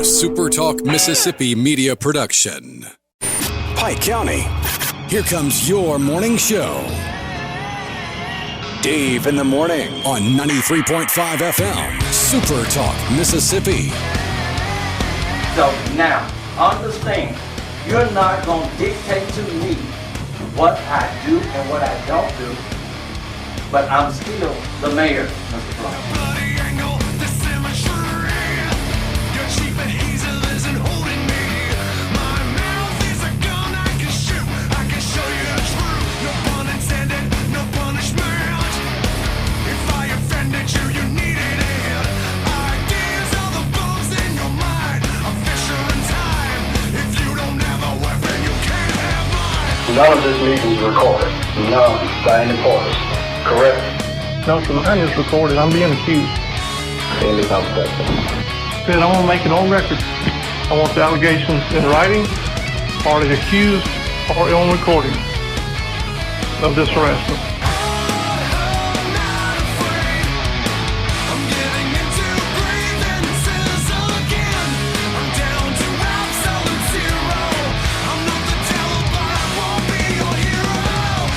SuperTalk Mississippi media production. Pike County, here comes your morning show. Dave in the morning on 93.5 FM, SuperTalk Mississippi. So now, understand, you're not going to dictate to me what I do and what I don't do, but I'm still the mayor, Mr. Brown. None of this meeting is recorded. None by any parties. Correct? No, sir. None is recorded. I'm being accused. Any conversation. Then I want to make it on record. I want the allegations in writing, or the accused, or on recording of this harassment.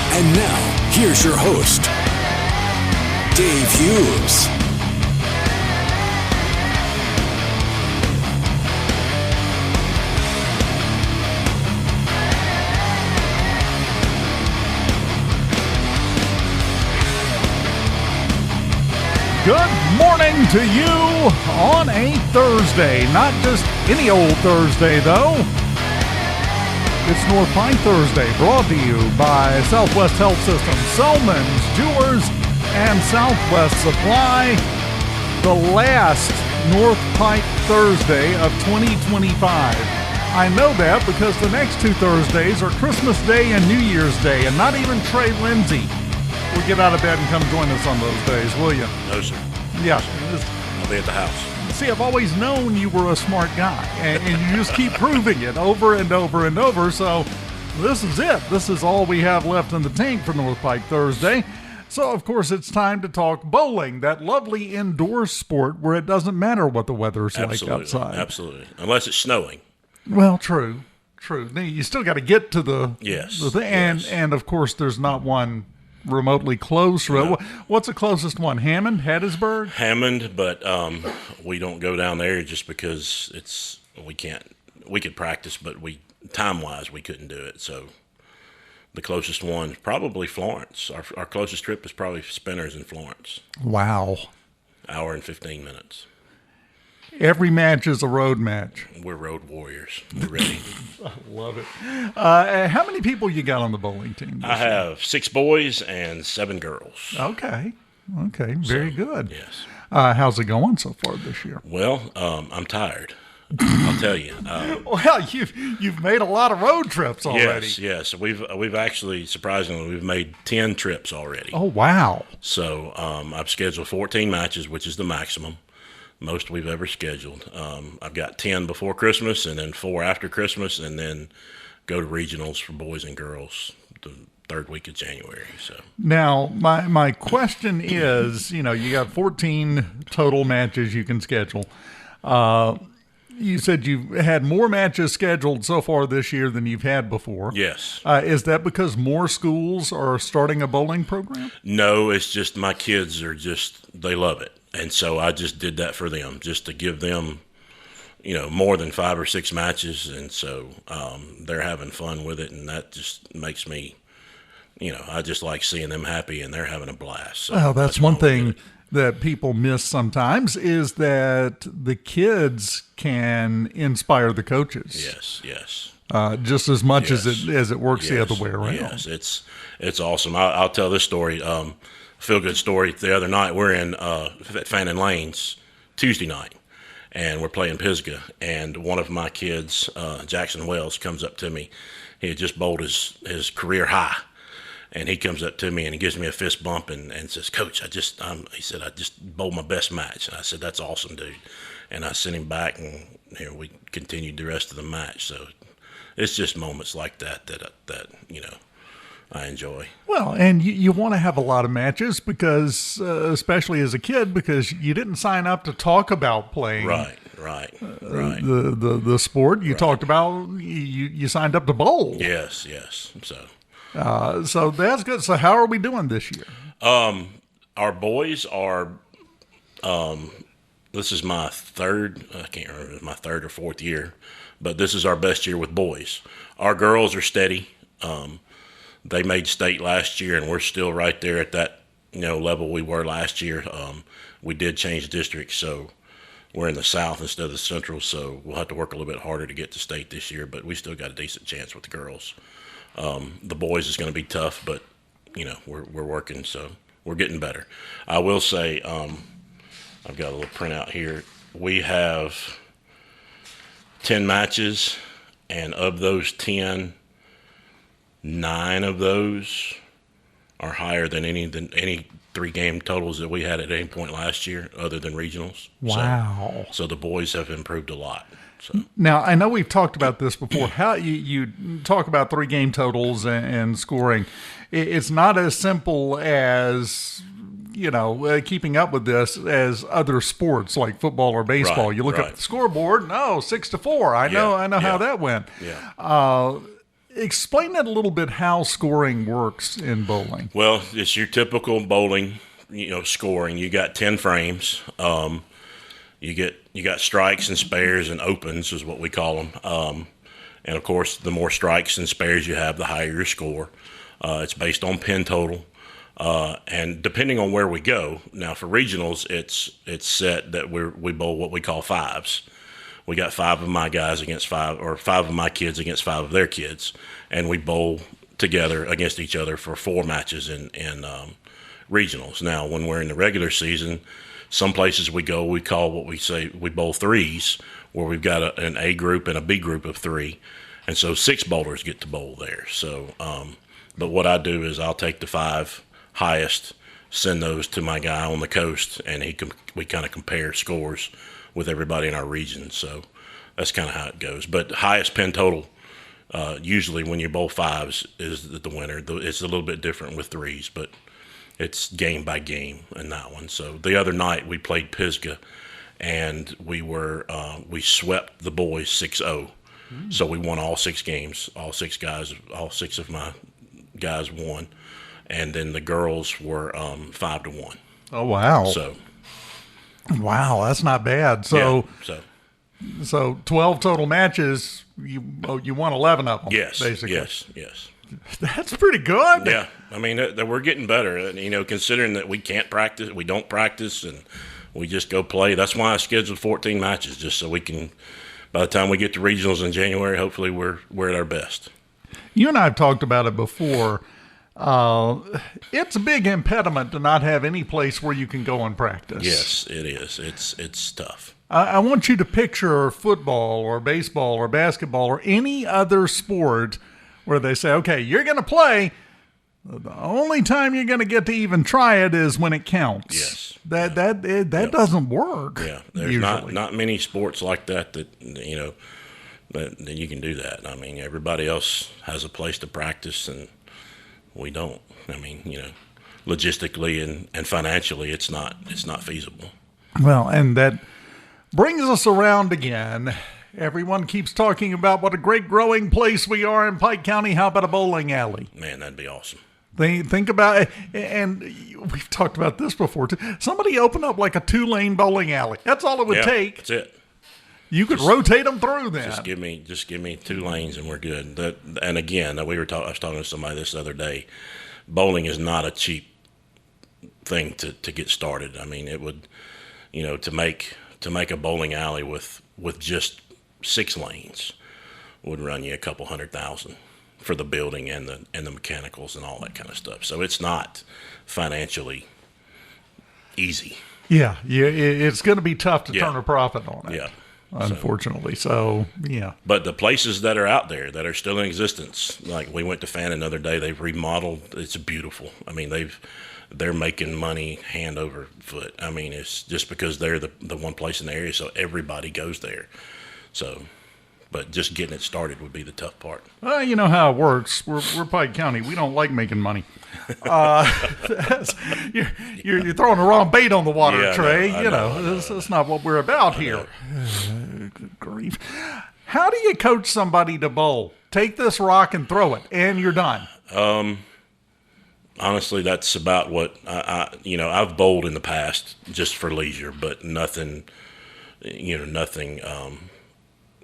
And now, here's your host, Dave Hughes. Good morning to you on a Thursday. Not just any old Thursday, though. It's North Pike Thursday, brought to you by Southwest Health System, Selman's Jewelers, and Southwest Supply. The last North Pike Thursday of 2025. I know that because the next two Thursdays are Christmas Day and New Year's Day, and not even Trey Lindsey will get out of bed and come join us on those days, will you? No, sir. Yeah. I'll be at the house. See, I've always known you were a smart guy, and you just keep proving it over and over and over. So this is it. This is all we have left in the tank for North Pike Thursday. So, of course, it's time to talk bowling, that lovely indoor sport where it doesn't matter what the weather's like outside. Absolutely. Unless it's snowing. Well, true. You still got to get to the thing. Yes. And, of course, there's not one remotely close. No. What's the closest one? Hammond, Hattiesburg? Hammond, but we don't go down there just because we can't. We could practice, but time-wise we couldn't do it. So the closest one probably Florence. Our closest trip is probably Spinners in Florence. Wow. Hour and 15 minutes. Every match is a road match. We're road warriors. We're ready. I love it. How many people you got on the bowling team? I have 6 boys and 7 girls. Okay. Very good. Yes. How's it going so far this year? Well, I'm tired. I'll tell you. Well, you've made a lot of road trips already. Yes. We've actually, surprisingly, we've made 10 trips already. Oh, wow. So I've scheduled 14 matches, which is the maximum. Most we've ever scheduled. I've got 10 before Christmas and then 4 after Christmas, and then go to regionals for boys and girls the third week of January. So now my question is, you got 14 total matches you can schedule. You said you've had more matches scheduled so far this year than you've had before. Yes. Is that because more schools are starting a bowling program? No, it's just my kids they love it. And so I just did that for them, just to give them, more than 5 or 6 matches. And so they're having fun with it. And that just makes me, I just like seeing them happy and they're having a blast. So well, that's one thing that people miss sometimes is that the kids can inspire the coaches. Yes. Just as much as it works the other way around. Yes, it's awesome. I'll tell this story. Feel-good story. The other night, we're in at Fannin Lanes Tuesday night, and we're playing Pisgah. And one of my kids, Jackson Wells, comes up to me. He had just bowled his career high, and he comes up to me and he gives me a fist bump and says, "Coach, he said, I just bowled my best match." And I said, "That's awesome, dude." And I sent him back, and we continued the rest of the match. So it's just moments like that I enjoy. Well, and you want to have a lot of matches because, especially as a kid, because you didn't sign up to talk about playing. Right. the sport. You talked about you signed up to bowl. Yes. So that's good. So how are we doing this year? Our boys are. This is my third. I can't remember. It's my third or fourth year, but this is our best year with boys. Our girls are steady. They made state last year, and we're still right there at that level we were last year. We did change districts, so we're in the South instead of the Central. So we'll have to work a little bit harder to get to state this year, but we still got a decent chance with the girls. The boys is going to be tough, but we're working, so we're getting better. I will say, I've got a little printout here. We have 10 matches, and of those 10, 9 of those are higher than any 3-game totals that we had at any point last year, other than regionals. Wow! So the boys have improved a lot. So. Now, I know we've talked about this before. How you talk about 3-game totals and scoring. It's not as simple as keeping up with this as other sports like football or baseball. You look at the scoreboard. No, 6-4. I know how that went. Yeah. Explain that a little bit, how scoring works in bowling. Well, it's your typical bowling, scoring. You got 10 frames. You got strikes and spares and opens is what we call them. And of course, the more strikes and spares you have, the higher your score. It's based on pin total. And depending on where we go, now for regionals, it's set that we bowl what we call fives. We got 5 of my guys against 5, or 5 of my kids against 5 of their kids, and we bowl together against each other for 4 matches in regionals. Now, when we're in the regular season, some places we go, we call what we say, we bowl threes, where we've got an A group and a B group of 3, and so 6 bowlers get to bowl there. So, but what I do is I'll take the 5 highest, send those to my guy on the coast, and we kind of compare scores with everybody in our region. So that's kind of how it goes. But highest pin total, usually when you bowl 5s, is the winner. It's a little bit different with 3s, but it's game by game in that one. So the other night we played Pisgah, and we swept the boys 6-0. So we won all 6 games. All 6 of my guys won. And then the girls were 5-1. Oh, wow. So, wow, that's not bad. So 12 total matches, you won 11 of them. Yes, basically. Yes. That's pretty good. Yeah, I mean, we're getting better. And, considering that we don't practice, and we just go play. That's why I scheduled 14 matches, just so we can, by the time we get to regionals in January, hopefully we're at our best. You and I have talked about it before. It's a big impediment to not have any place where you can go and practice. Yes, it is. It's tough. I want you to picture football or baseball or basketball or any other sport where they say, okay, you're going to play. The only time you're going to get to even try it is when it counts. Yes. That doesn't work. Yeah, there's usually. not many sports like that that you can do that. I mean, everybody else has a place to practice, and we don't. I mean, logistically and financially, it's not feasible. Well, and that brings us around again. Everyone keeps talking about what a great growing place we are in Pike County. How about a bowling alley? Man, that'd be awesome. Think about it, and we've talked about this before too. Somebody open up like a 2-lane bowling alley. That's all it would take. That's it. You could rotate them through then. Just give me 2 lanes and we're good. And again, I was talking to somebody this other day. Bowling is not a cheap thing to get started. I mean, it would, to make a bowling alley with just 6 lanes would run you a couple $100,000 for the building and the mechanicals and all that kind of stuff. So it's not financially easy. Yeah, it's going to be tough to turn a profit on it. Yeah. Unfortunately. So, yeah. But the places that are out there that are still in existence, like we went to Fannin the other day, they've remodeled. It's beautiful. I mean, they're making money hand over foot. I mean, it's just because they're the one place in the area, so everybody goes there. So but just getting it started would be the tough part. Well, you know how it works. We're Pike County. We don't like making money. You're throwing the wrong bait on the water, Trey. I know. That's not what we're about here. Good grief. How do you coach somebody to bowl? Take this rock and throw it, and you're done. Honestly, that's about what I've bowled in the past just for leisure, but nothing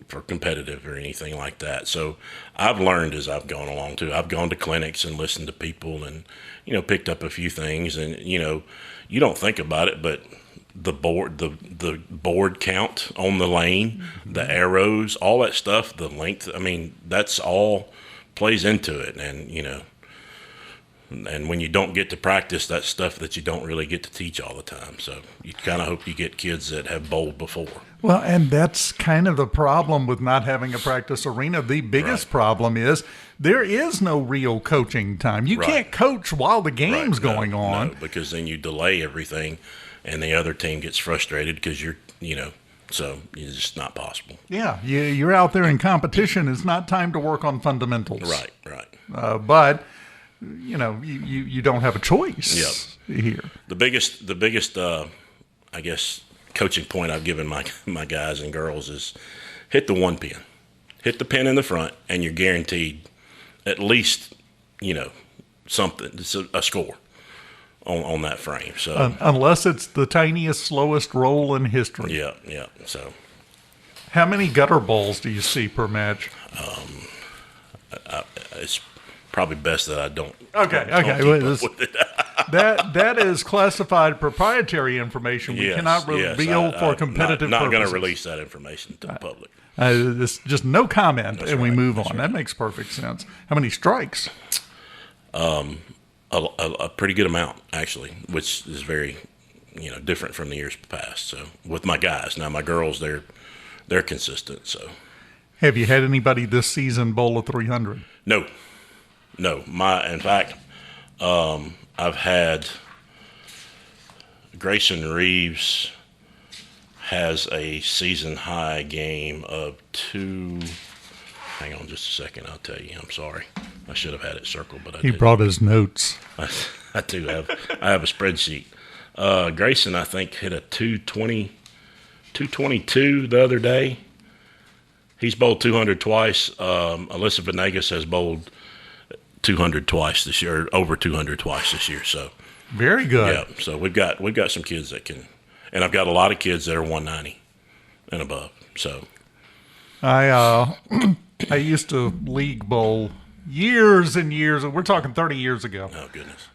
for competitive or anything like that. So I've learned as I've gone along too. I've gone to clinics and listened to people and, picked up a few things, and, you don't think about it, but the board count on the lane, the arrows, all that stuff, the length, that's all plays into it. And when you don't get to practice, that's stuff that you don't really get to teach all the time. So you kind of hope you get kids that have bowled before. Well, and that's kind of the problem with not having a practice arena. The biggest problem is there is no real coaching time. You can't coach while the game's going on. No, because then you delay everything, and the other team gets frustrated because so it's just not possible. Yeah, you're out there in competition. It's not time to work on fundamentals. Right. But you don't have a choice here. The biggest, I guess, coaching point I've given my guys and girls is hit the one pin. Hit the pin in the front, and you're guaranteed at least, something. It's a score on that frame. So unless it's the tiniest, slowest roll in history. Yeah. So how many gutter balls do you see per match? It's probably best that I don't. Okay. That is classified proprietary information. We cannot reveal for competitive purposes. Not going to release that information to the public. It's just no comment, and we move on. Right. That makes perfect sense. How many strikes? A pretty good amount, actually, which is very, different from the years past. So with my guys, now my girls, they're consistent. So, have you had anybody this season bowl a 300? No. In fact, I've had Grayson Reeves has a season high game of 2. Hang on just a second. I'll tell you. I'm sorry. I should have had it circled, but I didn't. He brought his notes. I do have. I have a spreadsheet. Grayson, I think, hit a 222 the other day. He's bowled 200 twice. Alyssa Venegas has bowled 200 twice this year, over 200 twice this year. So very good. Yeah. So we've got some kids that can, and I've got a lot of kids that are 190 and above. So I used to league bowl years and years. We're talking 30 years ago. Oh goodness.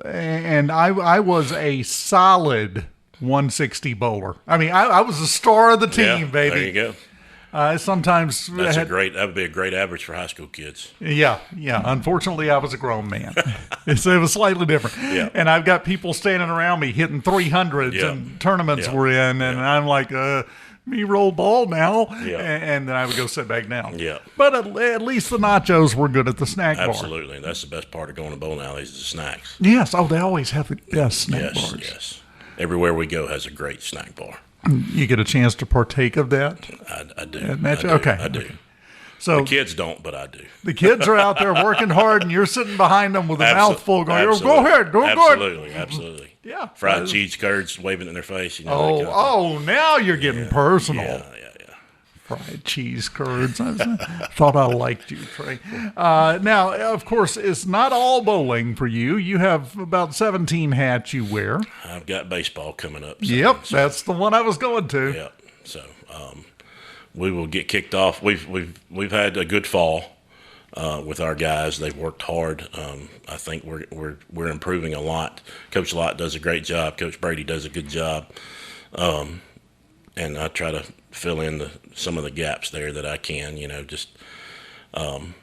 And I was a solid 160 bowler. I was the star of the team, baby. There you go. Sometimes that would be a great average for high school kids. Yeah. Unfortunately, I was a grown man, so it was slightly different. Yeah. And I've got people standing around me hitting 300s and tournaments we're in, and I'm like, me roll ball now, and then I would go sit back down. Yeah. But at least the nachos were good at the snack bar. Absolutely, that's the best part of going to bowling alleys is the snacks. Yes. Oh, they always have the best snack bars. Yes. Everywhere we go has a great snack bar. You get a chance to partake of that? I do. Okay. I do. Okay. So the kids don't, but I do. The kids are out there working hard, and you're sitting behind them with a mouthful going, go ahead, go good. Absolutely. Yeah. Fried cheese curds waving in their face. Now you're getting personal. Yeah. Fried cheese curds. I thought I liked you, Trey. Now, of course, it's not all bowling for you. You have about 17 hats you wear. I've got baseball coming up. That's the one I was going to. Yep. So we will get kicked off. We've had a good fall with our guys. They've worked hard. I think we're improving a lot. Coach Lott does a great job. Coach Brady does a good job. And I try to fill in some of the gaps there that I can,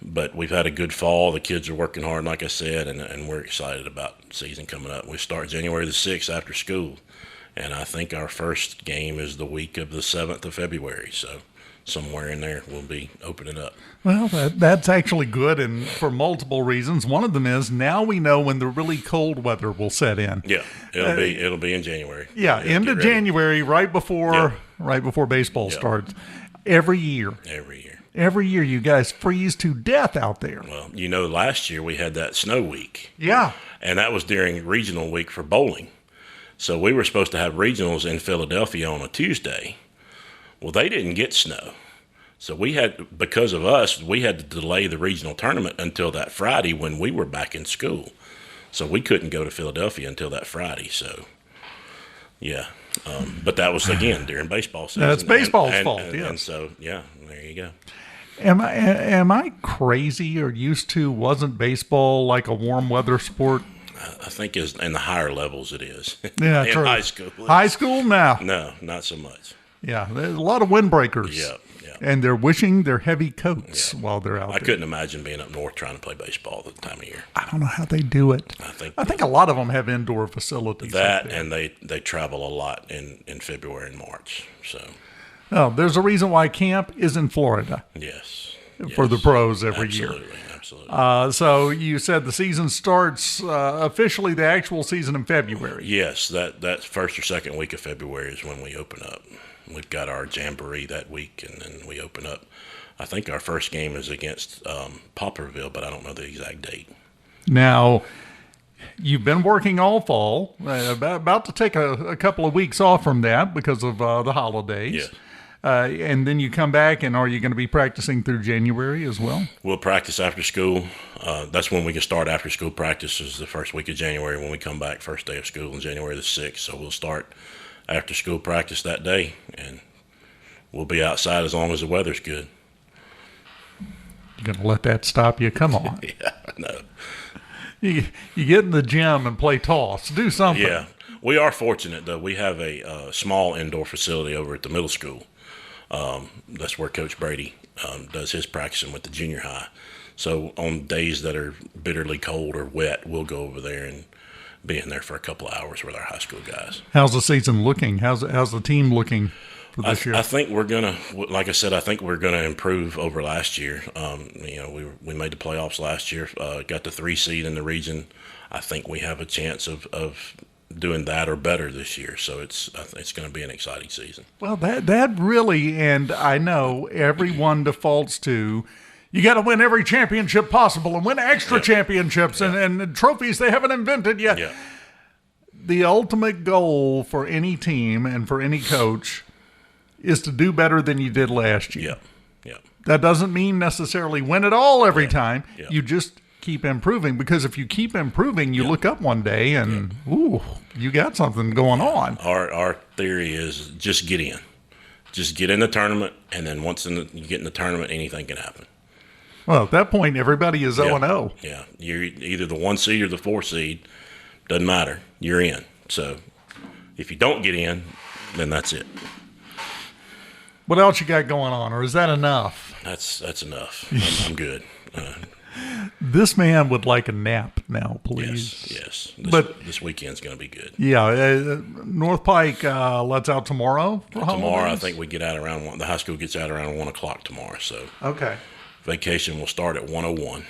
but we've had a good fall. The kids are working hard, like I said, and we're excited about the season coming up. We start January the 6th after school, and I think our first game is the week of the 7th of February, so somewhere in there we'll be opening up. Well, that's actually good, and for multiple reasons. One of them is now we know when the really cold weather will set in. Yeah, it'll be in January. Yeah, end of January, right before baseball starts. Every year. Every year. Every year you guys freeze to death out there. Well, last year we had that snow week. Yeah. And that was during regional week for bowling. So we were supposed to have regionals in Philadelphia on a Tuesday. Well, they didn't get snow. So because of us, we had to delay the regional tournament until that Friday when we were back in school. So we couldn't go to Philadelphia until that Friday. So, yeah. But that was, again, during baseball season. That's baseball's fault, yeah. And so, yeah, there you go. Am I crazy or wasn't baseball like a warm weather sport? I think in the higher levels it is. Yeah, in true. high school. High school now? No, not so much. Yeah, there's a lot of windbreakers. Yeah. And they're wishing their heavy coats while they're out there. I couldn't imagine being up north trying to play baseball at the time of year. I don't know how they do it. I think a lot of them have indoor facilities. That, and they travel a lot in February and March. So, there's a reason why camp is in Florida. Yes. For the pros every year. Absolutely. So you said the season starts officially, the actual season in February. Yes, that first or second week of February is when we open up. We've got our jamboree that week, and then we open up. I think our first game is against Poplarville, but I don't know the exact date. Now, you've been working all fall, about to take a couple of weeks off from that because of the holidays. Yes. And then you come back, and are you going to be practicing through January as well? We'll practice after school. That's when we can start after school practice is the first week of January when we come back, first day of school on January the 6th. So we'll start after school practice that day, and we'll be outside as long as the weather's good. You're going to let that stop you? Come on. Yeah, no. You get in the gym and play toss. Do something. Yeah. We are fortunate, though. We have a small indoor facility over at the middle school. That's where Coach Brady does his practicing with the junior high. So on days that are bitterly cold or wet, we'll go over there and be in there for a couple of hours with our high school guys. How's the season looking? How's the team looking for this year? I think we're gonna, like I said, I think we're gonna improve over last year. We made the playoffs last year, got the 3 seed in the region. I think we have a chance of doing that or better this year. So it's going to be an exciting season. Well, that really, and I know everyone defaults to, you got to win every championship possible and win extra championships and trophies they haven't invented yet. Yeah. The ultimate goal for any team and for any coach is to do better than you did last year. Yeah. That doesn't mean necessarily win it all every time. Yeah. You just keep improving, because if you keep improving, you look up one day and, ooh, you got something going on. Our theory is just get in. Just get in the tournament, and then once you get in the tournament, anything can happen. Well, at that point, everybody is 0-0. Yeah, you're either the 1 seed or the 4 seed. Doesn't matter. You're in. So if you don't get in, then that's it. What else you got going on, or is that enough? That's enough. I'm good. This man would like a nap now, please. Yes. This weekend's going to be good. Yeah, North Pike lets out tomorrow for Tomorrow, holidays? I think we get out around 1. The high school gets out around 1 o'clock tomorrow. So okay. Vacation will start at 1:01.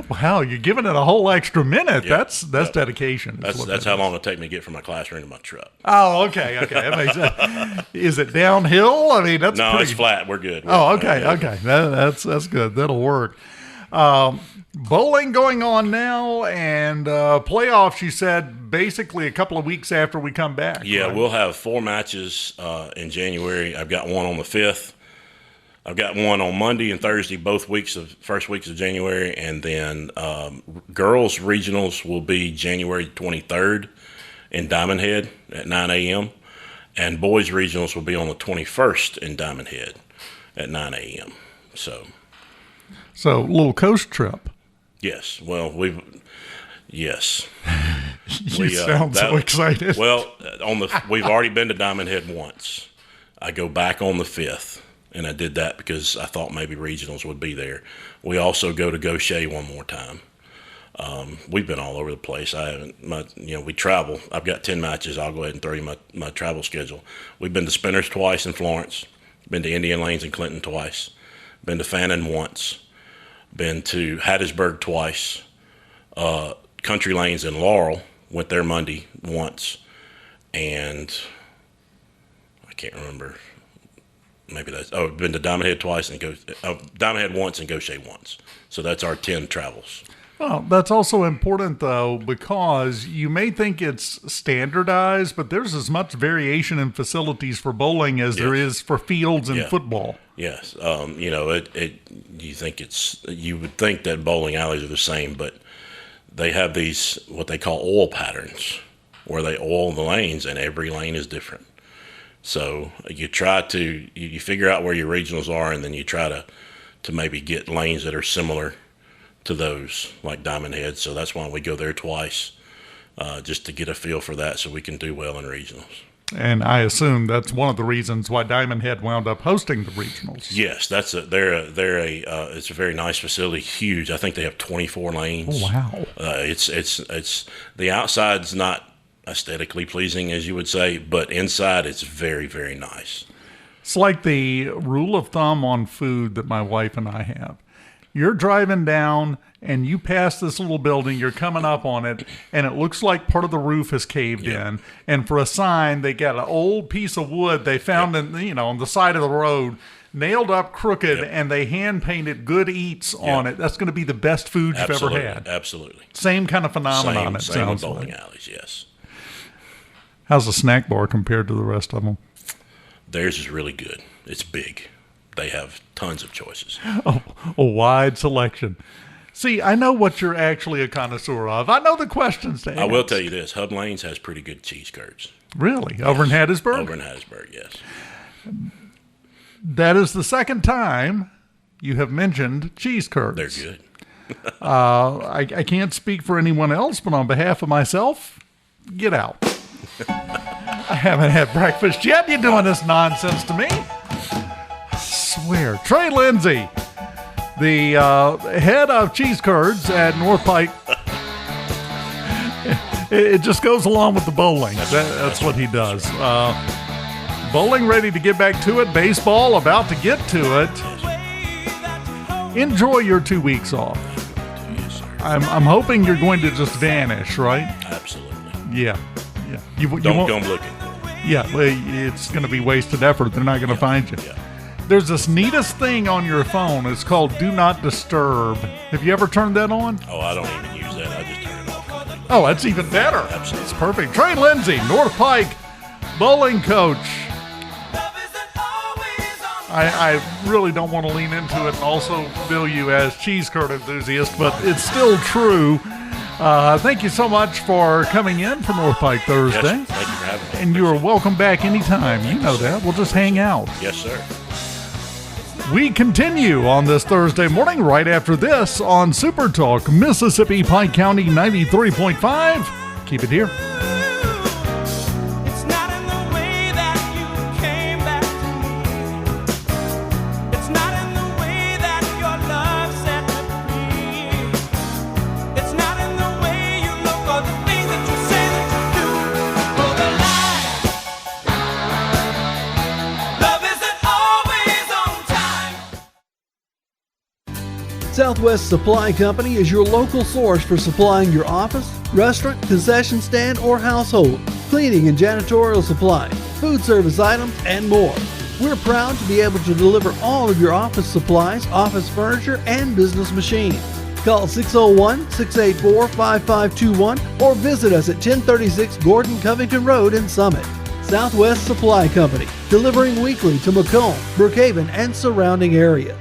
Wow, you're giving it a whole extra minute. Yep. That's dedication. That's how long it'll take me to get from my classroom to my truck. Oh, okay. That makes sense. Is it downhill? I mean, that's no, it's flat. We're good. Okay. That's good. That'll work. Bowling going on now, and playoffs, you said, basically a couple of weeks after we come back. Yeah, right? We'll have 4 matches in January. I've got one on the 5th. I've got one on Monday and Thursday, both first weeks of January, and then girls regionals will be January 23rd in Diamond Head at 9 a.m., and boys regionals will be on the 21st in Diamond Head at 9 a.m. So a little coast trip. Yes. Well, yes. You sound so excited. Well, we've already been to Diamond Head once. I go back on the 5th. And I did that because I thought maybe regionals would be there. We also go to Gaucher one more time. We've been all over the place. We travel. I've got 10 matches. I'll go ahead and throw you my travel schedule. We've been to Spinners twice in Florence. Been to Indian Lanes in Clinton twice. Been to Fannin once. Been to Hattiesburg twice. Country Lanes in Laurel. Went there Monday once. And I can't remember. been to Diamond Head twice and Diamond Head once and Gaucher once. So that's our 10 travels. Well, that's also important, though, because you may think it's standardized, but there's as much variation in facilities for bowling as there is for fields and football. Yes. You would think that bowling alleys are the same, but they have these, what they call oil patterns, where they oil the lanes, and every lane is different. So you figure out where your regionals are, and then you try to maybe get lanes that are similar to those, like Diamond Head. So that's why we go there twice, just to get a feel for that, so we can do well in regionals. And I assume that's one of the reasons why Diamond Head wound up hosting the regionals. Yes, it's a very nice facility, huge. I think they have 24 lanes. Oh, wow. It's the outside's not aesthetically pleasing, as you would say, but inside it's very, very nice. It's like the rule of thumb on food that my wife and I have. You're driving down and you pass this little building, you're coming up on it, and it looks like part of the roof has caved in. And for a sign, they got an old piece of wood they found on the side of the road, nailed up crooked, and they hand painted good eats on it. That's going to be the best food you've ever had. Absolutely. Same kind of phenomenon. Same with bowling alleys, yes. How's the snack bar compared to the rest of them? Theirs is really good. It's big. They have tons of choices. Oh, a wide selection. See, I know what you're actually a connoisseur of. I know the questions to ask. I will tell you this. Hub Lanes has pretty good cheese curds. Really? Yes. Over in Hattiesburg? Over in Hattiesburg, yes. That is the second time you have mentioned cheese curds. They're good. I can't speak for anyone else, but on behalf of myself, get out. I haven't had breakfast yet. You're doing this nonsense to me. I swear. Trey Lindsey, the head of cheese curds at North Pike. It just goes along with the bowling. That's what he does. Bowling ready to get back to it. Baseball about to get to it. Enjoy your 2 weeks off. I'm hoping you're going to just vanish, right? Absolutely. Yeah. You don't come looking. Yeah, well, it's going to be wasted effort. They're not going to find you. Yeah. There's this neatest thing on your phone. It's called Do Not Disturb. Have you ever turned that on? Oh, I don't even use that. I just turn it off. Oh, that's even better. Absolutely. It's perfect. Trey Lindsey, North Pike bowling coach. I really don't want to lean into it and also bill you as cheese curd enthusiast, but it's still true. Thank you so much for coming in for North Pike Thursday. Yes, thank you for having me. And you are welcome back anytime. You know that. We'll just hang out. Yes, sir. We continue on this Thursday morning right after this on SuperTalk, Mississippi, Pike County 93.5. Keep it here. Southwest Supply Company is your local source for supplying your office, restaurant, concession stand, or household, cleaning and janitorial supplies, food service items, and more. We're proud to be able to deliver all of your office supplies, office furniture, and business machines. Call 601-684-5521 or visit us at 1036 Gordon Covington Road in Summit. Southwest Supply Company, delivering weekly to Macomb, Brookhaven, and surrounding areas.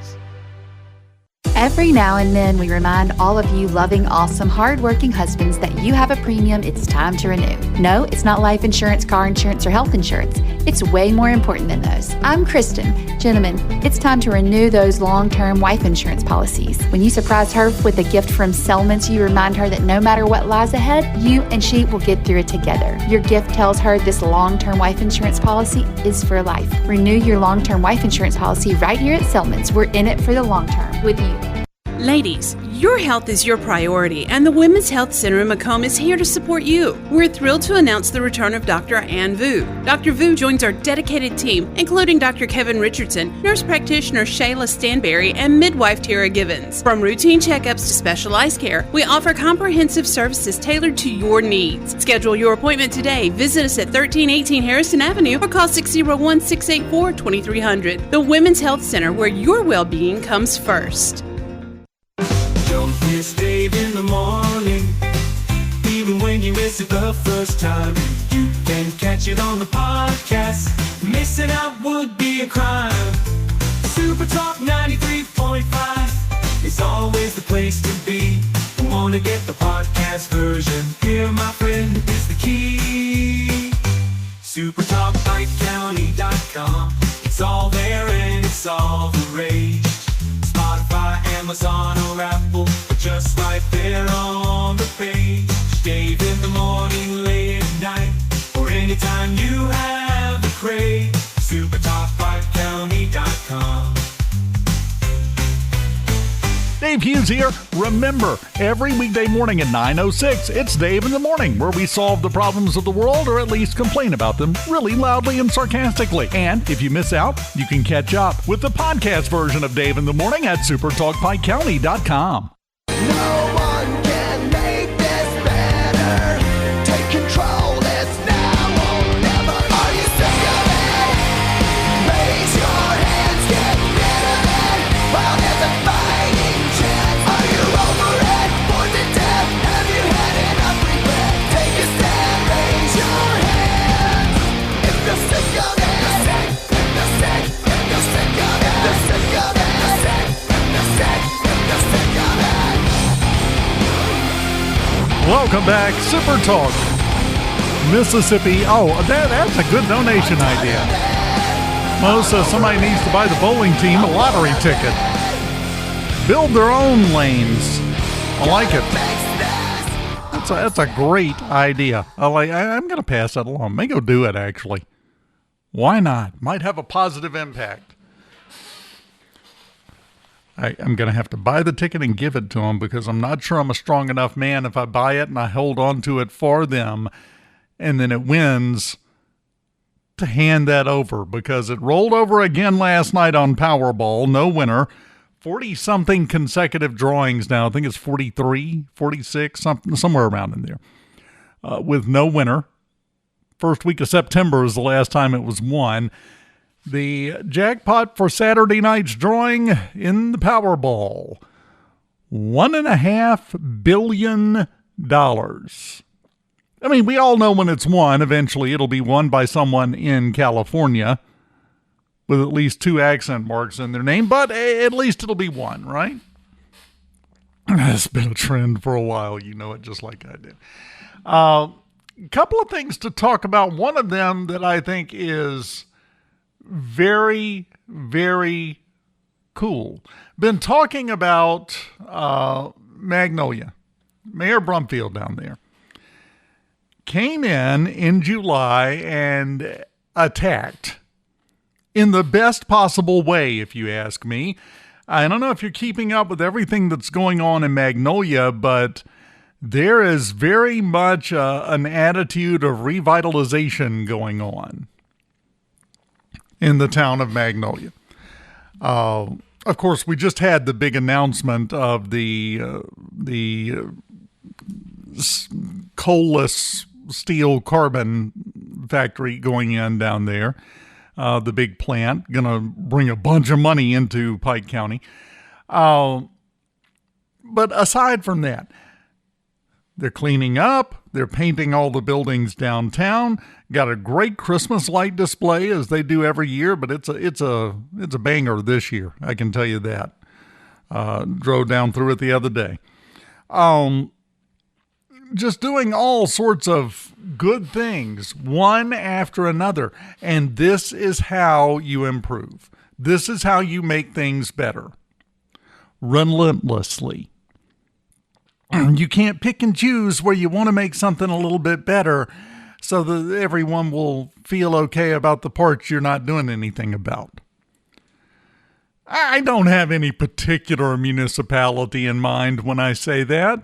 Every now and then we remind all of you loving, awesome, hardworking husbands that you have a premium it's time to renew. No, it's not life insurance, car insurance, or health insurance. It's way more important than those. I'm Kristen. Gentlemen, it's time to renew those long-term wife insurance policies. When you surprise her with a gift from Selman's, you remind her that no matter what lies ahead, you and she will get through it together. Your gift tells her this long-term wife insurance policy is for life. Renew your long-term wife insurance policy right here at Selman's. We're in it for the long term with you. Ladies, your health is your priority, and the Women's Health Center in Macomb is here to support you. We're thrilled to announce the return of Dr. Ann Vu. Dr. Vu joins our dedicated team, including Dr. Kevin Richardson, nurse practitioner Shayla Stanberry, and midwife Tara Givens. From routine checkups to specialized care, we offer comprehensive services tailored to your needs. Schedule your appointment today. Visit us at 1318 Harrison Avenue or call 601-684-2300. The Women's Health Center, where your well-being comes first. Don't miss Dave in the morning. Even when you miss it the first time, you can catch it on the podcast. Missing out would be a crime. SuperTalk 93.5 is always the place to be. Wanna get the podcast version? Here, my friend, is the key. SuperTalkPikeCounty.com. It's all there and it's all the rage. Spotify, Amazon, or Apple, or just right there on the page. Dave in the morning, late at night, or anytime you have the crave. SuperTalkPikeCounty.com. Dave Hughes here. Remember, every weekday morning at 9:06, it's Dave in the Morning, where we solve the problems of the world, or at least complain about them really loudly and sarcastically. And if you miss out, you can catch up with the podcast version of Dave in the Morning at SuperTalkPikeCounty.com. No one can make this better. Take control, it's now or never. Are you sick of it? Raise your hands, get rid of it. While there's a fighting chance. Are you over it? Bored to death? Have you had enough regret? Take a stand, raise your hands. If you're sick of it, you're sick, you're sick, you're sick of it, you're sick of it, you're sick, you're sick, you're sick of it. Welcome back, Super Talk, Mississippi. Oh, that's a good donation idea. Melissa, somebody needs to buy the bowling team a lottery ticket. Build their own lanes. I like it. That's a great idea. I'm going to pass that along. May go do it, actually. Why not? Might have a positive impact. I'm going to have to buy the ticket and give it to them, because I'm not sure I'm a strong enough man if I buy it and I hold on to it for them and then it wins to hand that over, because it rolled over again last night on Powerball. No winner. 40-something consecutive drawings now. I think it's 43, 46, somewhere around in there, with no winner. First week of September was the last time it was won. The jackpot for Saturday night's drawing in the Powerball, $1.5 billion. I mean, we all know when it's won, eventually it'll be won by someone in California with at least 2 accent marks in their name, but at least it'll be won, right? It's been a trend for a while. You know it just like I did. A couple of things to talk about. One of them that I think is very, very cool. Been talking about Magnolia. Mayor Brumfield down there came in July and attacked in the best possible way, if you ask me. I don't know if you're keeping up with everything that's going on in Magnolia, but there is very much an attitude of revitalization going on in the town of Magnolia. Of course, we just had the big announcement of the coalless steel carbon factory going in down there. The big plant, going to bring a bunch of money into Pike County. But aside from that, they're cleaning up. They're painting all the buildings downtown. Got a great Christmas light display, as they do every year, but it's a banger this year. I can tell you that. Drove down through it the other day. Just doing all sorts of good things, one after another. And this is how you improve. This is how you make things better. Relentlessly. You can't pick and choose where you want to make something a little bit better so that everyone will feel okay about the parts you're not doing anything about. I don't have any particular municipality in mind when I say that.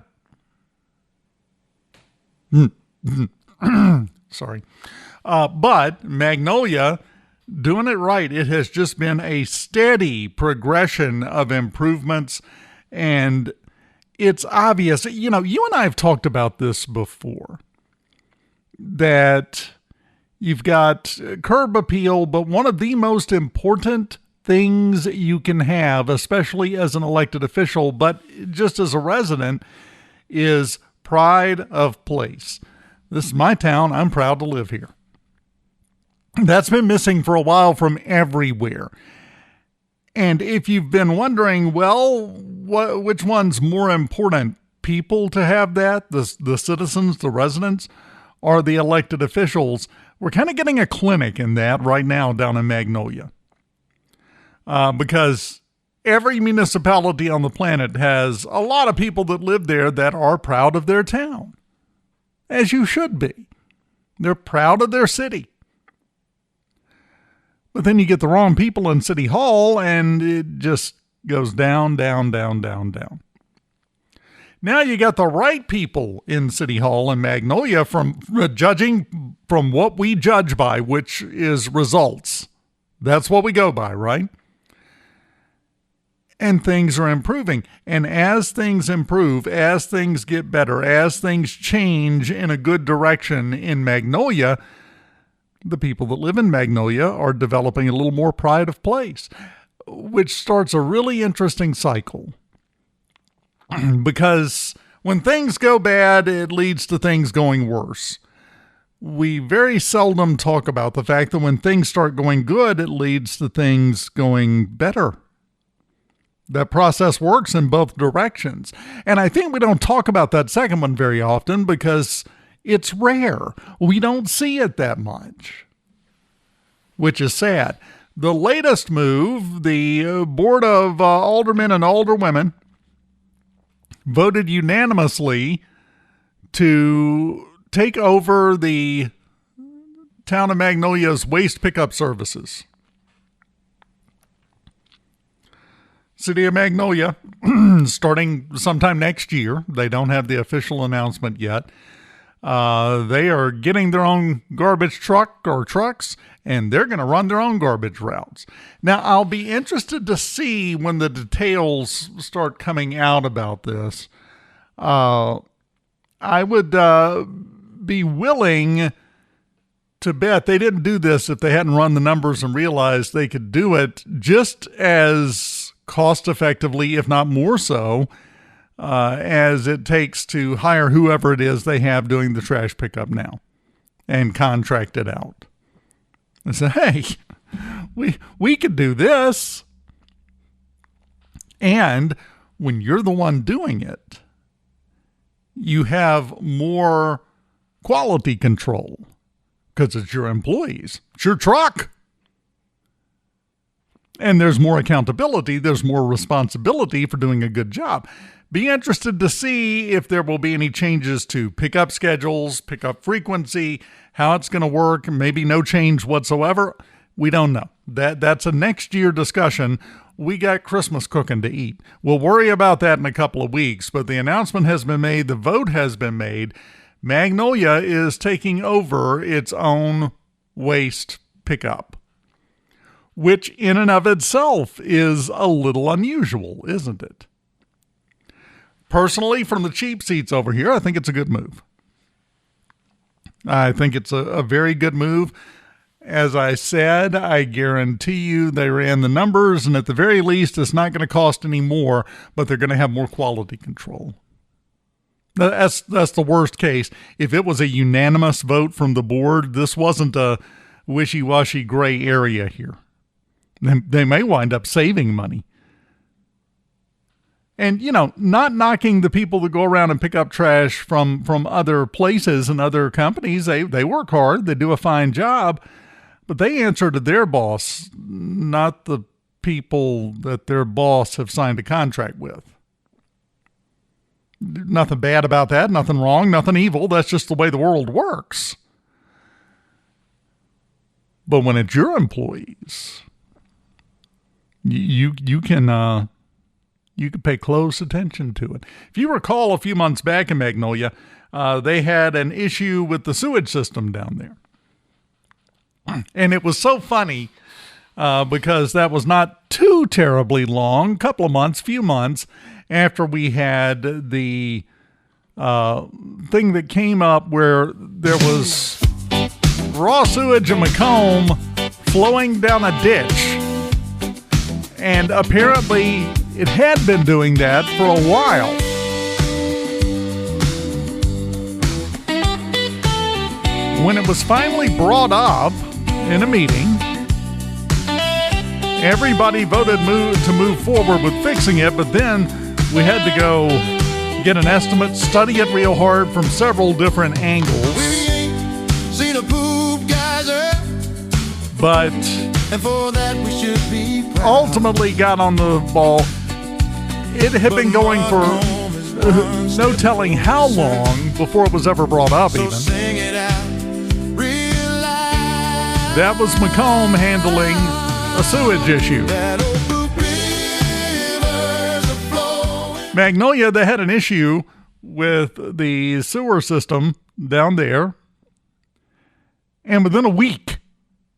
Sorry. But Magnolia, doing it right, it has just been a steady progression of improvements, and it's obvious. You know, you and I have talked about this before, that you've got curb appeal, but one of the most important things you can have, especially as an elected official, but just as a resident, is pride of place. This is my town. I'm proud to live here. That's been missing for a while from everywhere. And if you've been wondering, well, which one's more important, people to have that, the citizens, the residents, or the elected officials, we're kind of getting a clinic in that right now down in Magnolia. Because every municipality on the planet has a lot of people that live there that are proud of their town, as you should be. They're proud of their city. But then you get the wrong people in City Hall, and it just goes down, down, down, down, down. Now you got the right people in City Hall in Magnolia, from judging from what we judge by, which is results. That's what we go by, right? And things are improving. And as things improve, as things get better, as things change in a good direction in Magnolia, the people that live in Magnolia are developing a little more pride of place, which starts a really interesting cycle. Because when things go bad, it leads to things going worse. We very seldom talk about the fact that when things start going good, it leads to things going better. That process works in both directions. And I think we don't talk about that second one very often because it's rare. We don't see it that much, which is sad. The latest move, the Board of Aldermen and Alderwomen voted unanimously to take over the town of Magnolia's waste pickup services. City of Magnolia, starting sometime next year. They don't have the official announcement yet. They are getting their own garbage truck or trucks, and they're going to run their own garbage routes. Now, I'll be interested to see when the details start coming out about this. I would be willing to bet they didn't do this if they hadn't run the numbers and realized they could do it just as cost effectively, if not more so, as it takes to hire whoever it is they have doing the trash pickup now and contract it out. And say, hey, we could do this. And when you're the one doing it, you have more quality control because it's your employees. It's your truck. And there's more accountability. There's more responsibility for doing a good job. Be interested to see if there will be any changes to pickup schedules, pickup frequency, how it's going to work. Maybe no change whatsoever. We don't know. That's a next year discussion. We got Christmas cooking to eat. We'll worry about that in a couple of weeks, but the announcement has been made. The vote has been made. Magnolia is taking over its own waste pickup, which in and of itself is a little unusual, isn't it? Personally, from the cheap seats over here, I think it's a good move. I think it's a very good move. As I said, I guarantee you they ran the numbers, and at the very least, it's not going to cost any more, but they're going to have more quality control. That's the worst case. If it was a unanimous vote from the board, this wasn't a wishy-washy gray area here. They may wind up saving money. And, you know, not knocking the people that go around and pick up trash from other places and other companies. They work hard. They do a fine job. But they answer to their boss, not the people that their boss have signed a contract with. Nothing bad about that. Nothing wrong. Nothing evil. That's just the way the world works. But when it's your employees, you can pay close attention to it. If you recall, a few months back in Magnolia, they had an issue with the sewage system down there. And it was so funny because that was not too terribly long, few months after we had the thing that came up where there was raw sewage in Macomb flowing down a ditch. And apparently it had been doing that for a while. When it was finally brought up in a meeting, everybody voted to move forward with fixing it, but then we had to go get an estimate, study it real hard from several different angles. Seen a poop geyser, But and for that we should be proud. ultimately got on the ball. It had been going for no telling how long before it was ever brought up even. Sing it out, realize That was Macomb handling a sewage issue. that old poop rivers are flowing. Magnolia, they had an issue with the sewer system down there. And within a week,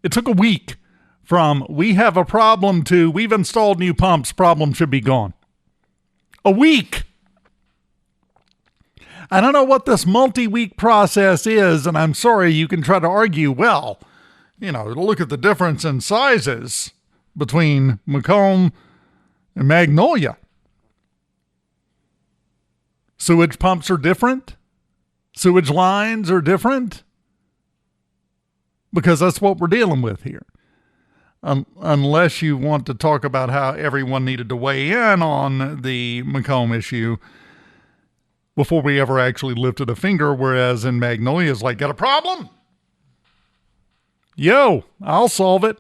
it took a week from we have a problem to we've installed new pumps, problem should be gone. A week. I don't know what this multi-week process is, and I'm sorry, you can try to argue, well, look at the difference in sizes between Macomb and Magnolia. Sewage pumps are different. Sewage lines are different. Because that's what we're dealing with here. Unless you want to talk about how everyone needed to weigh in on the Macomb issue before we ever actually lifted a finger, whereas in Magnolia it's like, got a problem? Yo, I'll solve it.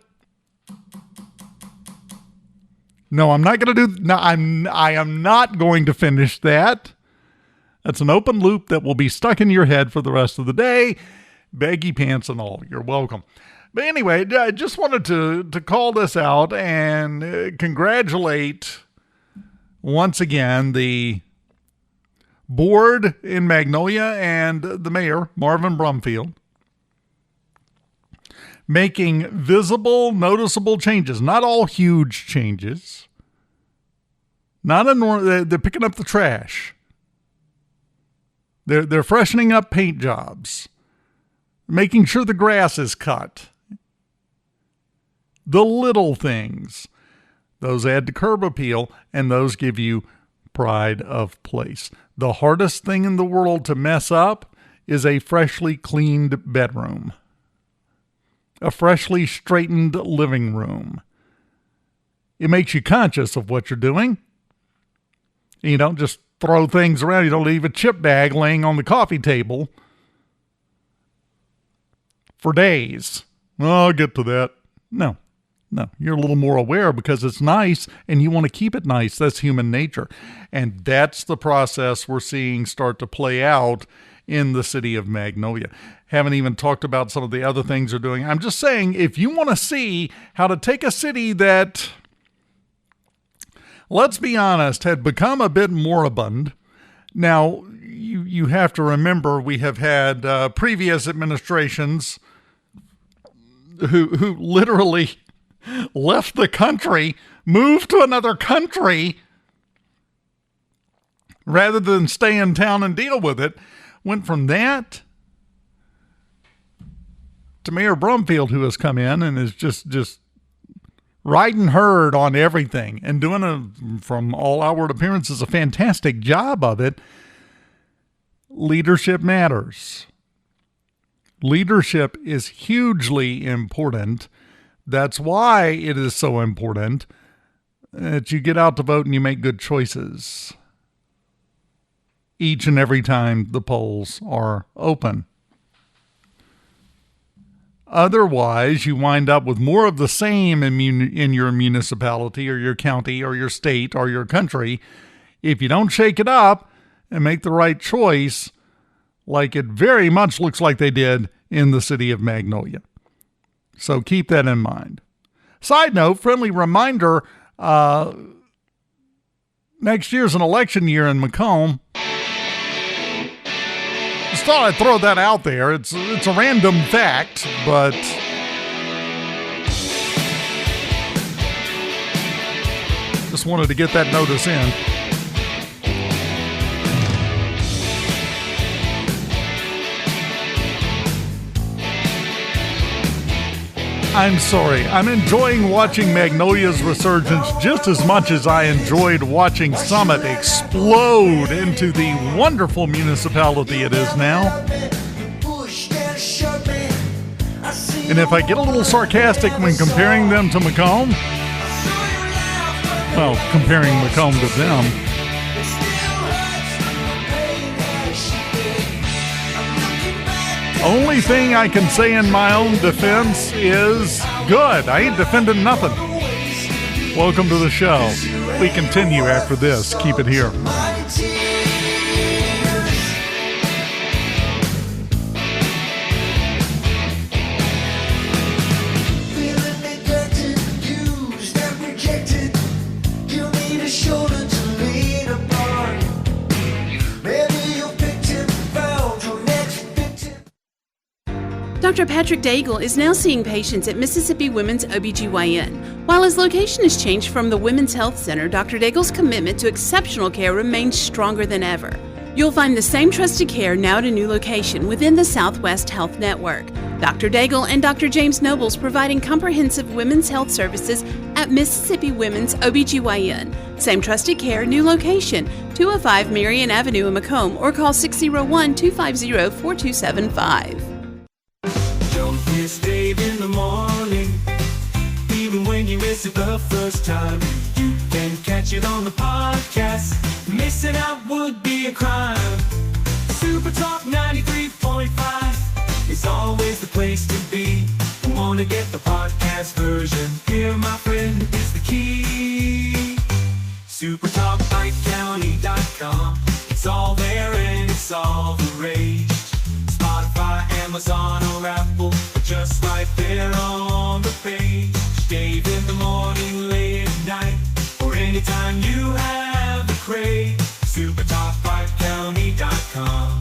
No, I'm not going to do. No, I am not going to finish that. That's an open loop that will be stuck in your head for the rest of the day. Baggy pants and all. You're welcome. But anyway, I just wanted to call this out and congratulate once again the board in Magnolia and the mayor, Marvin Brumfield, making visible, noticeable changes. Not all huge changes. They're picking up the trash. They're freshening up paint jobs. Making sure the grass is cut. The little things. Those add to curb appeal, and those give you pride of place. The hardest thing in the world to mess up is a freshly cleaned bedroom. A freshly straightened living room. It makes you conscious of what you're doing. You don't just throw things around. You don't leave a chip bag laying on the coffee table for days. I'll get to that. No, you're a little more aware because it's nice and you want to keep it nice. That's human nature. And that's the process we're seeing start to play out in the city of Magnolia. Haven't even talked about some of the other things they're doing. I'm just saying, if you want to see how to take a city that, let's be honest, had become a bit moribund. Now, you have to remember we have had previous administrations who literally left the country, moved to another country, rather than stay in town and deal with it. Went from that to Mayor Brumfield, who has come in and is just riding herd on everything and doing, from all outward appearances, a fantastic job of it. Leadership matters. Leadership is hugely important. That's why it is so important that you get out to vote and you make good choices each and every time the polls are open. Otherwise, you wind up with more of the same in your municipality or your county or your state or your country if you don't shake it up and make the right choice, like it very much looks like they did in the city of Magnolia. So keep that in mind. Side note, friendly reminder, Next year's an election year in Macomb. Just thought I'd throw that out there. It's a random fact, but just wanted to get that notice in. I'm sorry. I'm enjoying watching Magnolia's resurgence just as much as I enjoyed watching Summit explode into the wonderful municipality it is now. And if I get a little sarcastic when comparing them to Macomb, well, comparing Macomb to them, only thing I can say in my own defense is good. I ain't defending nothing. Welcome to the show. We continue after this. Keep it here. Dr. Patrick Daigle is now seeing patients at Mississippi Women's OBGYN. While his location has changed from the Women's Health Center, Dr. Daigle's commitment to exceptional care remains stronger than ever. You'll find the same trusted care now at a new location within the Southwest Health Network. Dr. Daigle and Dr. James Nobles providing comprehensive women's health services at Mississippi Women's OBGYN. Same trusted care, new location, 205 Marion Avenue in Macomb, or call 601-250-4275. It's Dave in the morning. Even when you miss it the first time, you can catch it on the podcast. Missing out would be a crime. SuperTalk 93.5 is always the place to be. Wanna get the podcast version? Here, my friend, is the key. SuperTalkPikeCounty.com. It's all there and it's all the rage. Spotify, Amazon, or Apple, just right there on the page. Dave in the morning, late at night, or anytime you have the crave. SuperTalkPikeCounty.com.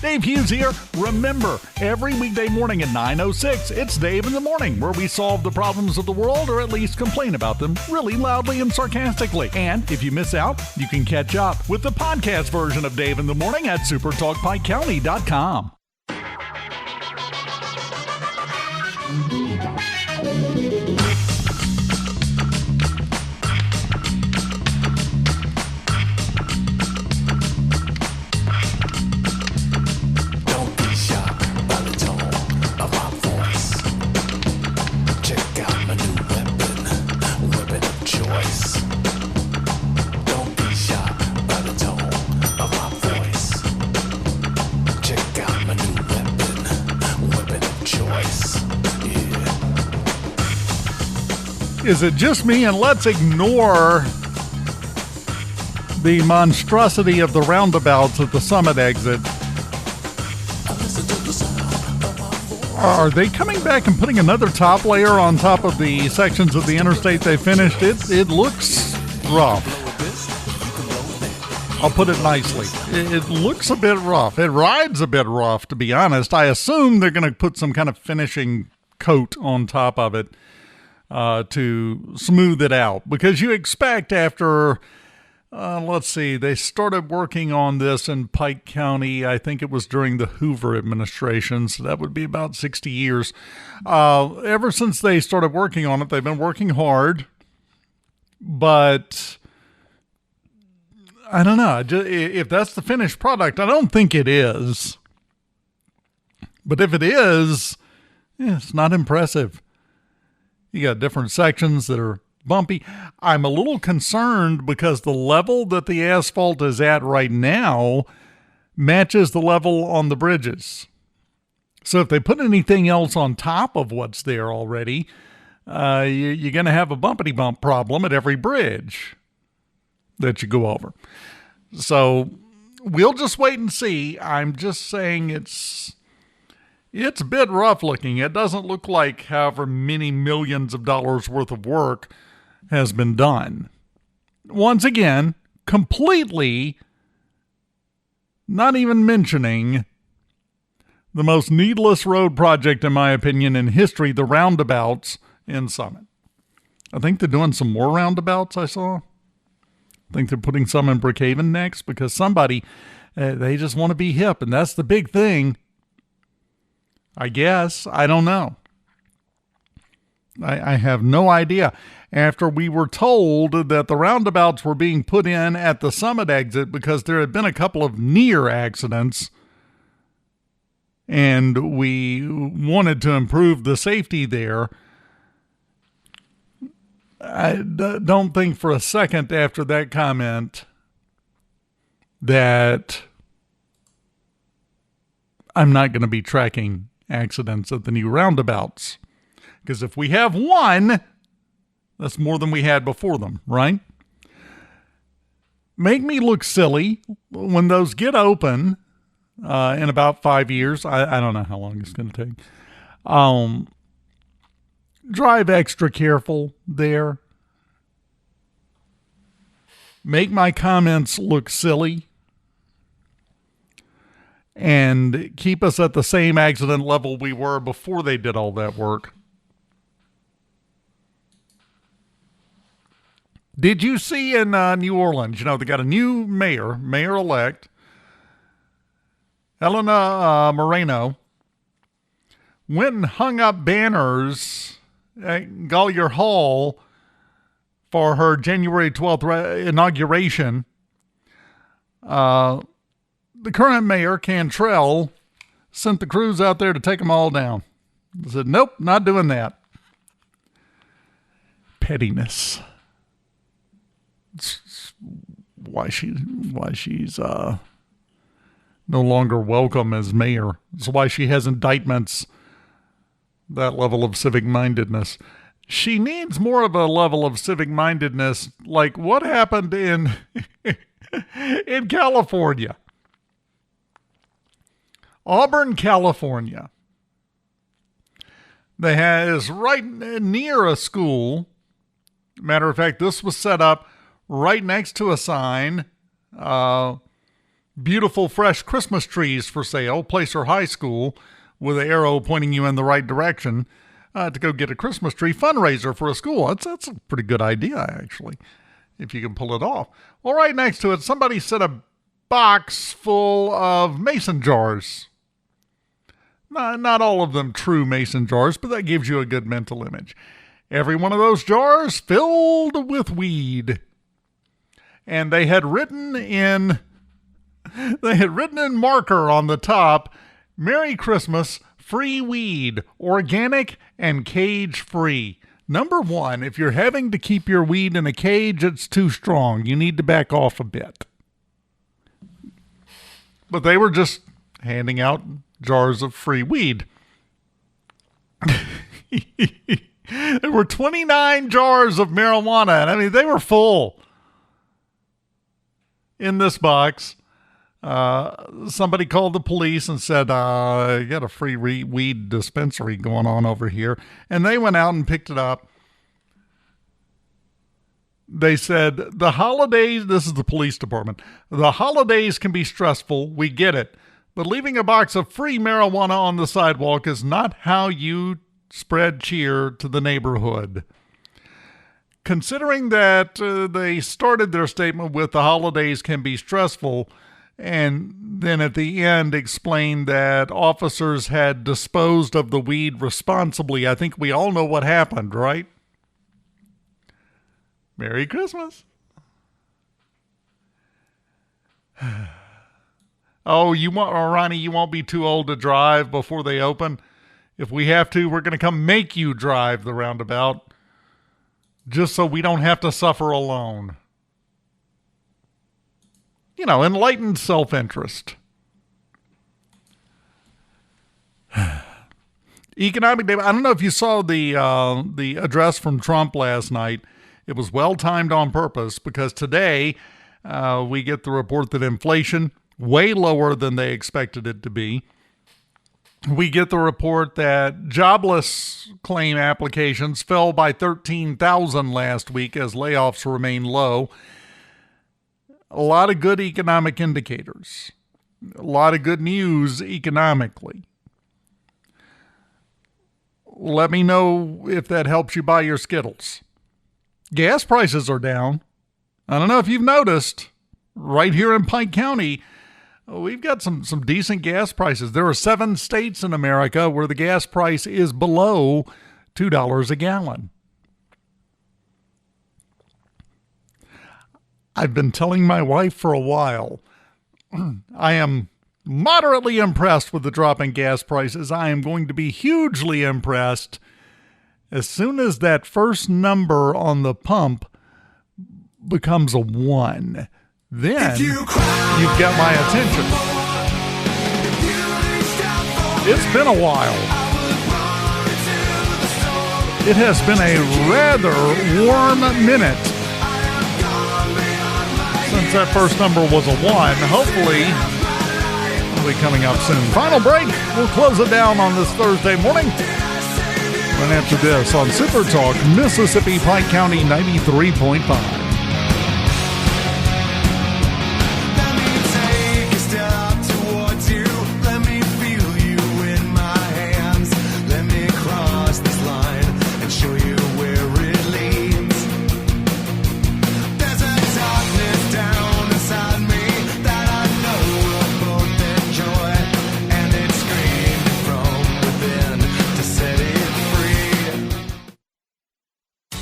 Dave Hughes here. Remember, every weekday morning at 9:06, it's Dave in the Morning, where we solve the problems of the world, or at least complain about them really loudly and sarcastically. And if you miss out, you can catch up with the podcast version of Dave in the Morning at SuperTalkPikeCounty.com. Is it just me? And let's ignore the monstrosity of the roundabouts at the Summit exit. Are they coming back and putting another top layer on top of the sections of the interstate they finished? It looks rough. I'll put it nicely. It looks a bit rough. It rides a bit rough, to be honest. I assume they're going to put some kind of finishing coat on top of it to smooth it out, because you expect after, let's see, they started working on this in Pike County. I think it was during the Hoover administration, so that would be about 60 years. Ever since they started working on it, they've been working hard, but I don't know. If that's the finished product, I don't think it is. But if it is, it's not impressive. You got different sections that are bumpy. I'm a little concerned because the level that the asphalt is at right now matches the level on the bridges. So if they put anything else on top of what's there already, you're going to have a bumpity bump problem at every bridge that you go over. So we'll just wait and see. I'm just saying It's a bit rough looking. It doesn't look like however many millions of dollars worth of work has been done. Once again, completely not even mentioning the most needless road project, in my opinion, in history, the roundabouts in Summit. I think they're doing some more roundabouts, I saw. I think they're putting some in Brookhaven next because somebody, they just want to be hip, and that's the big thing. I guess. I don't know. I have no idea. After we were told that the roundabouts were being put in at the Summit exit because there had been a couple of near accidents and we wanted to improve the safety there, I don't think for a second after that comment that I'm not going to be tracking accidents at the new roundabouts. Because if we have one, that's more than we had before them, right? Make me look silly when those get open in about 5 years. I don't know how long it's going to take. Drive extra careful there. Make my comments look silly. And keep us at the same accident level we were before they did all that work. Did you see in New Orleans, they got a new mayor-elect, Helena Moreno, went and hung up banners at Gallier Hall for her January 12th inauguration. The current mayor, Cantrell, sent the crews out there to take them all down. I said, nope, not doing that. Pettiness. It's why she's no longer welcome as mayor. It's why she has indictments. That level of civic mindedness. She needs more of a level of civic mindedness, like what happened in in California. Auburn, California. Is right near a school. Matter of fact, this was set up right next to a sign. Beautiful fresh Christmas trees for sale. Placer High School with an arrow pointing you in the right direction to go get a Christmas tree fundraiser for a school. That's a pretty good idea, actually, if you can pull it off. Well, right next to it, somebody set a box full of mason jars. Not all of them true mason jars, but that gives you a good mental image. Every one of those jars filled with weed. And they had written in marker on the top, Merry Christmas, free weed, organic and cage free. Number one, if you're having to keep your weed in a cage, it's too strong. You need to back off a bit. But they were just handing out jars of free weed. There were 29 jars of marijuana, and I mean, they were full in this box. Somebody called the police and said, you got a free weed dispensary going on over here. And they went out and picked it up. They said, the holidays, this is the police department, the holidays can be stressful. We get it. But leaving a box of free marijuana on the sidewalk is not how you spread cheer to the neighborhood. Considering that they started their statement with the holidays can be stressful, and then at the end explained that officers had disposed of the weed responsibly, I think we all know what happened, right? Merry Christmas. Oh, Ronnie, you won't be too old to drive before they open. If we have to, we're going to come make you drive the roundabout just so we don't have to suffer alone. Enlightened self-interest. Economic data. I don't know if you saw the address from Trump last night. It was well-timed on purpose because today we get the report that inflation way lower than they expected it to be. we get the report that jobless claim applications fell by 13,000 last week as layoffs remain low. A lot of good economic indicators. A lot of good news economically. Let me know if that helps you buy your Skittles. Gas prices are down. I don't know if you've noticed, right here in Pike County, we've got some decent gas prices. There are 7 states in America where the gas price is below $2 a gallon. I've been telling my wife for a while, I am moderately impressed with the drop in gas prices. I am going to be hugely impressed as soon as that first number on the pump becomes a 1. Then you've got my attention. It's been a while. It has been a rather warm minute since that first number was a 1. Hopefully, it'll be coming up soon. Final break. We'll close it down on this Thursday morning. And after this on Super Talk, Mississippi Pike County 93.5.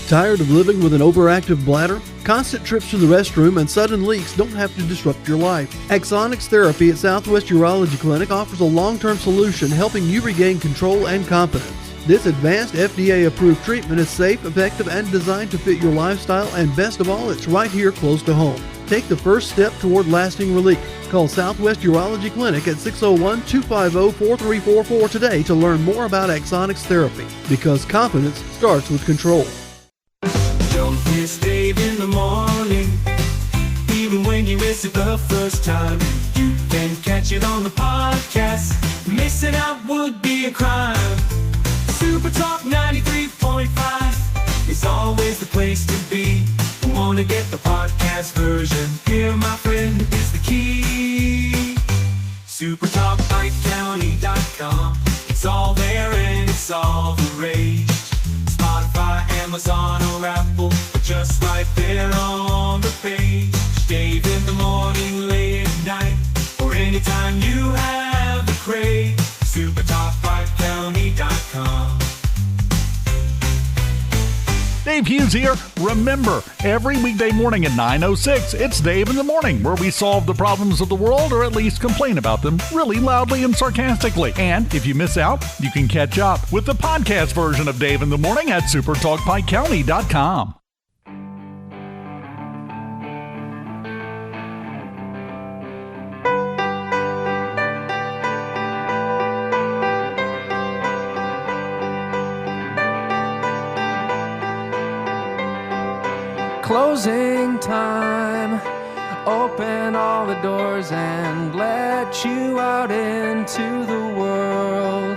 Tired of living with an overactive bladder? Constant trips to the restroom and sudden leaks don't have to disrupt your life. Axonics Therapy at Southwest Urology Clinic offers a long-term solution helping you regain control and confidence. This advanced FDA-approved treatment is safe, effective, and designed to fit your lifestyle, and best of all, it's right here close to home. Take the first step toward lasting relief. Call Southwest Urology Clinic at 601-250-4344 today to learn more about Axonics Therapy, because confidence starts with control. Don't miss Dave in the morning. Even when you miss it the first time, you can catch it on the podcast. Missing out would be a crime. SuperTalk 93.5 is always the place to be. Wanna get the podcast version? Here, my friend, is the key. SuperTalkPikeCounty.com. It's all there and it's all the rage. Spotify, Amazon, or Apple, just right there on the page. Dave in the morning, late at night, or anytime you have the crave. SuperTalkPikeCounty.com. Dave Hughes here. Remember, every weekday morning at 9:06, it's Dave in the Morning, where we solve the problems of the world, or at least complain about them really loudly and sarcastically. And if you miss out, you can catch up with the podcast version of Dave in the Morning at SuperTalkPikeCounty.com. Closing time. Open all the doors and let you out into the world.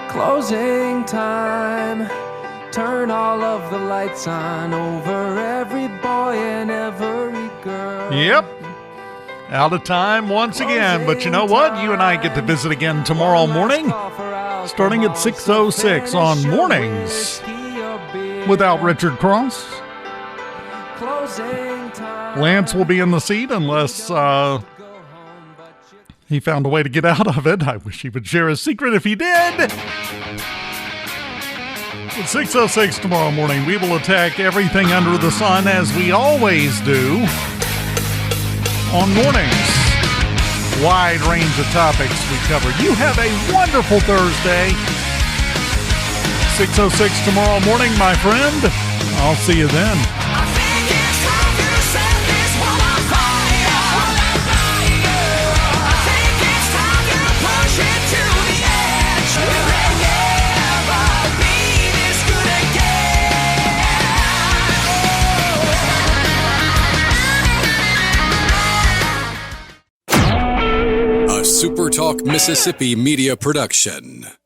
Closing time. Turn all of the lights on over every boy and every girl. Yep. Out of time once again, but you know what? You and I get to visit again tomorrow morning, starting at 6:06 on Mornings without Richard Cross. Lance will be in the seat unless he found a way to get out of it. I wish he would share his secret if he did. At 6:06 tomorrow morning, we will attack everything under the sun, as we always do on mornings. Wide range of topics we cover. You have a wonderful Thursday. 6:06 tomorrow morning, my friend. I'll see you then. SuperTalk Mississippi media production.